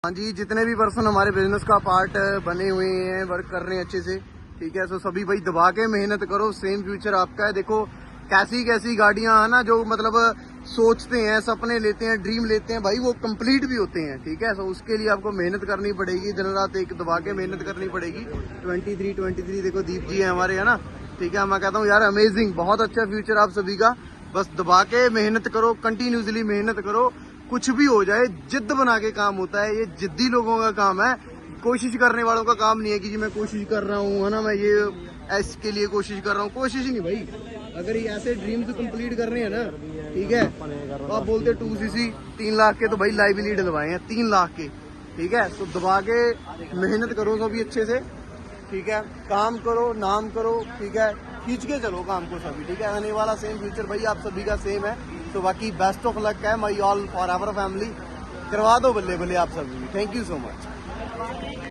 हाँ जी, जितने भी पर्सन हमारे बिजनेस का पार्ट बने हुए हैं, वर्क कर रहे हैं अच्छे से, ठीक है। सो सभी भाई दबा के मेहनत करो, सेम फ्यूचर आपका है। देखो कैसी कैसी गाड़ियां है ना, जो मतलब सोचते हैं, सपने लेते हैं, ड्रीम लेते हैं भाई, वो कंप्लीट भी होते हैं, ठीक है। सो उसके लिए आपको मेहनत करनी पड़ेगी, दिन रात एक दबा के मेहनत करनी पड़ेगी। 23 देखो दीप जी है हमारे, है ना, ठीक है। मैं कहता हूँ यार अमेजिंग, बहुत अच्छा फ्यूचर आप सभी का। बस दबा के मेहनत करो, कंटिन्यूसली मेहनत करो, कुछ भी हो जाए जिद्द बना के काम होता है। ये जिद्दी लोगों का काम है, कोशिश करने वालों का काम नहीं है कि जी मैं कोशिश कर रहा हूँ, है ना, मैं ये इसके लिए कोशिश कर रहा हूँ। कोशिश ही नहीं भाई, अगर ये ऐसे ड्रीम्स कंप्लीट कर रहे हैं ना, ठीक है, तो आप बोलते 2cc 3 लाख के, तो भाई लाइव लीड दबाए हैं 3 लाख के, ठीक है। तो दबा के मेहनत करो सभी अच्छे से, ठीक है। काम करो, नाम करो, ठीक है, खींच के चलो काम को सभी, ठीक है। आने वाला सेम फ्यूचर भाई आप सभी का सेम है। तो बाकी बेस्ट ऑफ लक है, my all for ever family. करवा दो बल्ले बल्ले आप सभी, थैंक यू सो मच।